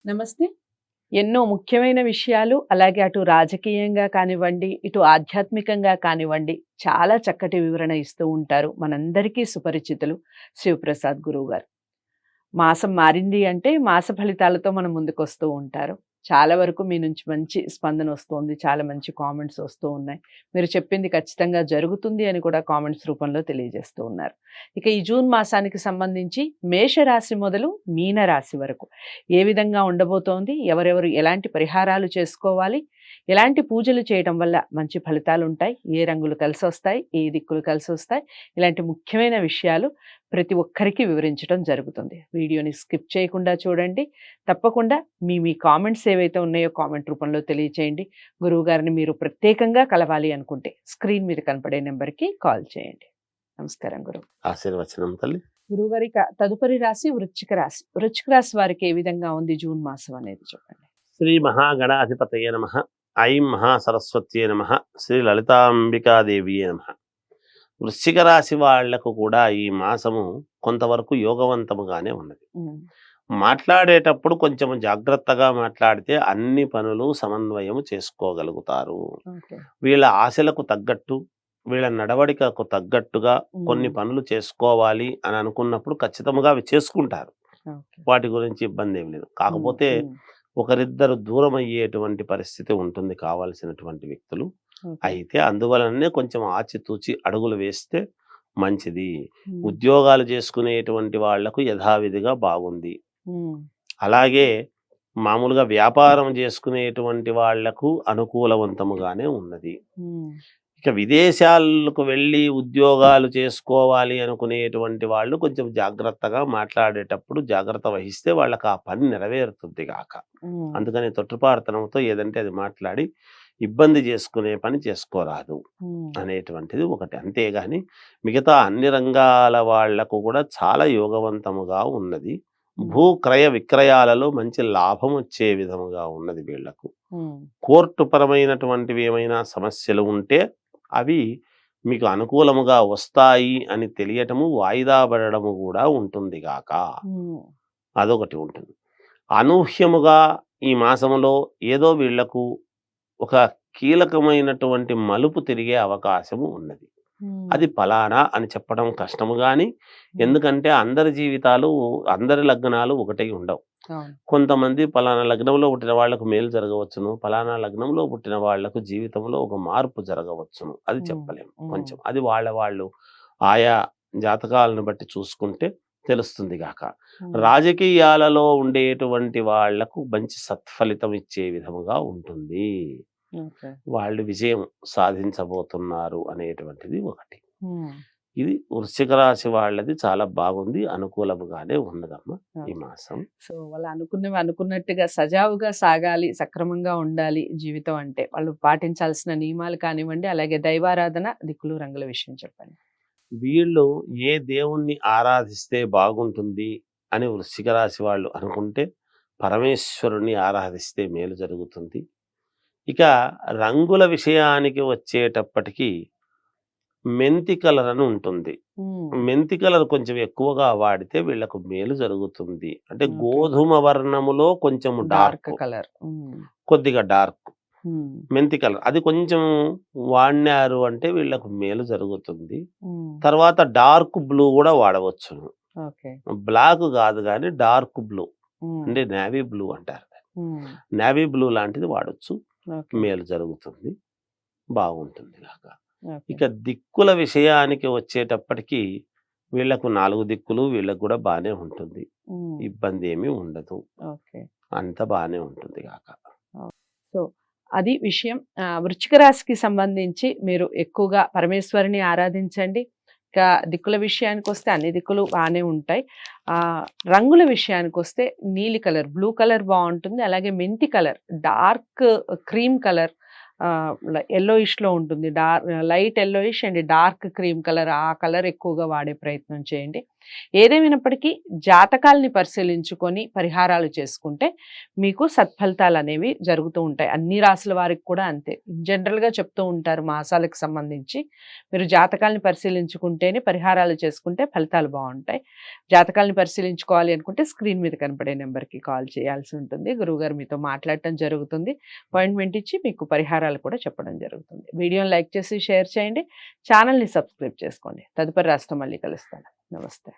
నమస్తే. ఎన్నో ముఖ్యమైన విషయాలు అలాగే అటు రాజకీయంగా కానివ్వండి, ఇటు ఆధ్యాత్మికంగా కానివ్వండి, చాలా చక్కటి వివరణ ఇస్తూ ఉంటారు. మనందరికీ సుపరిచితులు శివప్రసాద్ గురువుగారు. మాసం మారింది అంటే మాస ఫలితాలతో మన ముందుకొస్తూ ఉంటారు. చాలా వరకు మీ నుంచి మంచి స్పందన వస్తోంది. చాలా మంచి కామెంట్స్ వస్తూ ఉన్నాయి. మీరు చెప్పింది ఖచ్చితంగా జరుగుతుంది అని కూడా కామెంట్స్ రూపంలో తెలియజేస్తూ ఉన్నారు. ఇక ఈ జూన్ మాసానికి సంబంధించి మేషరాశి మొదలు మీనరాశి వరకు ఏ విధంగా ఉండబోతోంది? ఎవరెవరు ఎలాంటి పరిహారాలు చేసుకోవాలి? ఎలాంటి పూజలు చేయడం వల్ల మంచి ఫలితాలుంటాయి? ఏ రంగులు కలిసొస్తాయి? ఏ దిక్కులు కలిసొస్తాయి? ఇలాంటి ముఖ్యమైన విషయాలు ప్రతి ఒక్కరికి వివరించడం జరుగుతుంది. వీడియోని స్కిప్ చేయకుండా చూడండి. తప్పకుండా మీ కామెంట్స్ ఏవైతే ఉన్నాయో కామెంట్ రూపంలో తెలియచేయండి. గురువుగారిని మీరు ప్రత్యేకంగా కలవాలి అనుకుంటే స్క్రీన్ మీద కనపడే నెంబర్‌కి కాల్ చేయండి. నమస్కారం గురువు. ఆశీర్వచనం తల్లి. గురువుగారి తదుపరి రాశి వృశ్చిక రాశి. వృశ్చిక రాశి వారికి ఏ విధంగా ఉంది జూన్ మాసం అనేది చెప్పండి. శ్రీ మహాగణాధిపతయే నమః. ఐం మహాసరస్వత్యే నమః. శ్రీ లలితాంబికాదేవియే నమః. వృశ్చిక రాశి వాళ్లకు కూడా ఈ మాసము కొంతవరకు యోగవంతముగానే ఉన్నది. మాట్లాడేటప్పుడు కొంచెం జాగ్రత్తగా మాట్లాడితే అన్ని పనులు సమన్వయం చేసుకోగలుగుతారు. వీళ్ళ ఆశలకు తగ్గట్టు, వీళ్ళ నడవడికకు తగ్గట్టుగా కొన్ని పనులు చేసుకోవాలి అని అనుకున్నప్పుడు ఖచ్చితంగా అవి చేసుకుంటారు. వాటి గురించి ఇబ్బంది ఏం లేదు. కాకపోతే ఒకరిద్దరు దూరం అయ్యేటువంటి పరిస్థితి ఉంటుంది కావాల్సినటువంటి వ్యక్తులు. అయితే అందువలనే కొంచెం ఆచితూచి అడుగులు వేస్తే మంచిది. ఉద్యోగాలు చేసుకునేటువంటి వాళ్లకు యథావిధిగా బాగుంది. అలాగే మామూలుగా వ్యాపారం చేసుకునేటువంటి వాళ్లకు అనుకూలవంతముగానే ఉన్నది. ఇక విదేశాలకు వెళ్ళి ఉద్యోగాలు చేసుకోవాలి అనుకునేటువంటి వాళ్ళు కొంచెం జాగ్రత్తగా మాట్లాడేటప్పుడు జాగ్రత్త వహిస్తే వాళ్ళకి ఆ పని నెరవేరుతుంది గాక. అందుకని తొట్టుపాడుతనంతో ఏదంటే అది మాట్లాడి ఇబ్బంది చేసుకునే పని చేసుకోరాదు అనేటువంటిది ఒకటి. అంతేగాని మిగతా అన్ని రంగాల వాళ్లకు కూడా చాలా యోగవంతముగా ఉన్నది. భూ క్రయ విక్రయాలలో మంచి లాభం వచ్చే విధముగా ఉన్నది వీళ్లకు. కోర్టు పరమైనటువంటివి ఏమైనా సమస్యలు ఉంటే అవి మీకు అనుకూలముగా వస్తాయి అని తెలియటము, వాయిదా పడడము కూడా ఉంటుంది గాక. అదొకటి ఉంటుంది. అనూహ్యముగా ఈ మాసంలో ఏదో వీళ్లకు ఒక కీలకమైనటువంటి మలుపు తిరిగే అవకాశము ఉన్నది. అది ఫలానా అని చెప్పడం కష్టము గాని, ఎందుకంటే అందరి జీవితాలు, అందరి లగ్నాలు ఒకటై ఉండవు. కొంతమంది పలానా లగ్నంలో పుట్టిన వాళ్లకు మేలు జరగవచ్చును, పలానా లగ్నంలో పుట్టిన వాళ్లకు జీవితంలో ఒక మార్పు జరగవచ్చును. అది చెప్పలేము. కొంచెం అది వాళ్ళు ఆయా జాతకాలను బట్టి చూసుకుంటే తెలుస్తుంది గాక. రాజకీయాలలో ఉండేటువంటి వాళ్లకు మంచి సత్ఫలితం ఇచ్చే విధముగా ఉంటుంది. వాళ్ళు విజయం సాధించబోతున్నారు అనేటువంటిది ఒకటి. ఇది వృశ్చిక రాశి వాళ్ళది చాలా బాగుంది, అనుకూలముగానే ఉన్నదమ్మా ఈ మాసం. సో వాళ్ళు అనుకున్నవి అనుకున్నట్టుగా సజావుగా సాగాలి, సక్రమంగా ఉండాలి జీవితం అంటే వాళ్ళు పాటించాల్సిన నియమాలు కానివ్వండి, అలాగే దైవారాధన, దిక్కులు రంగుల విషయం చెప్పండి. వీళ్ళు ఏ దేవుణ్ణి ఆరాధిస్తే బాగుంటుంది అని వృశ్చిక రాశి వాళ్ళు అనుకుంటే పరమేశ్వరుని ఆరాధిస్తే మేలు జరుగుతుంది. ఇక రంగుల విషయానికి వచ్చేటప్పటికి మెంతి కలర్ అని ఉంటుంది. మెంతి కలర్ కొంచెం ఎక్కువగా వాడితే వీళ్ళకు మేలు జరుగుతుంది. అంటే గోధుమ వర్ణములో కొంచెం డార్క్ కలర్, కొద్దిగా డార్క్ మెంతి కలర్ అది కొంచెం వాడినారు అంటే వీళ్ళకు మేలు జరుగుతుంది. తర్వాత డార్క్ బ్లూ కూడా వాడవచ్చును. బ్లాక్ కాదు కానీ డార్క్ బ్లూ అంటే నేవీ బ్లూ అంటారు. నేవీ బ్లూ లాంటిది వాడచ్చు, మేలు జరుగుతుంది, బాగుంటుంది కాక. ఇక దిక్కుల విషయానికి వచ్చేటప్పటికి వీళ్ళకు 4 దిక్కులు వీళ్ళకు కూడా బానే ఉంటుంది, ఇబ్బంది ఏమీ ఉండదు, అంత బానే ఉంటుంది కాక. సో అది విషయం. వృశ్చిక రాశికి సంబంధించి మీరు ఎక్కువగా పరమేశ్వరిని ఆరాధించండి. ఇక దిక్కుల విషయానికి వస్తే అన్ని దిక్కులు బాగానే ఉంటాయి. రంగుల విషయానికి వస్తే నీలి కలర్, బ్లూ కలర్ బాగుంటుంది. అలాగే మెంతి కలర్, డార్క్ క్రీమ్ కలర్, ఎల్లోయిష్లో ఉంటుంది. Light yellowish and dark cream colour, ఆ కలర్ ఎక్కువగా వాడే ప్రయత్నం చేయండి. ఏదేమైనప్పటికీ జాతకాల్ని పరిశీలించుకొని పరిహారాలు చేసుకుంటే మీకు సత్ఫలితాలు అనేవి జరుగుతూ ఉంటాయి. అన్ని రాసుల వారికి కూడా అంతే. జనరల్‌గా చెప్తూ ఉంటారు మాసాలకు సంబంధించి మీరు జాతకాల్ని పరిశీలించుకుంటేనే పరిహారాలు చేసుకుంటే ఫలితాలు బావుంటాయి. జాతకాల్ని పరిశీలించుకోవాలి అనుకుంటే స్క్రీన్ మీద కనపడే నెంబర్‌కి కాల్ చేయాల్సి ఉంటుంది. గురువుగారు మీతో మాట్లాడటం జరుగుతుంది. అపాయింట్మెంట్ ఇచ్చి మీకు పరిహారాలు కూడా చెప్పడం జరుగుతుంది. వీడియోని లైక్ చేసి షేర్ చేయండి. ఛానల్‌ని సబ్స్క్రైబ్ చేసుకోండి. తదుపరి రాశితో మళ్ళీ కలుస్తాను. నమస్తే.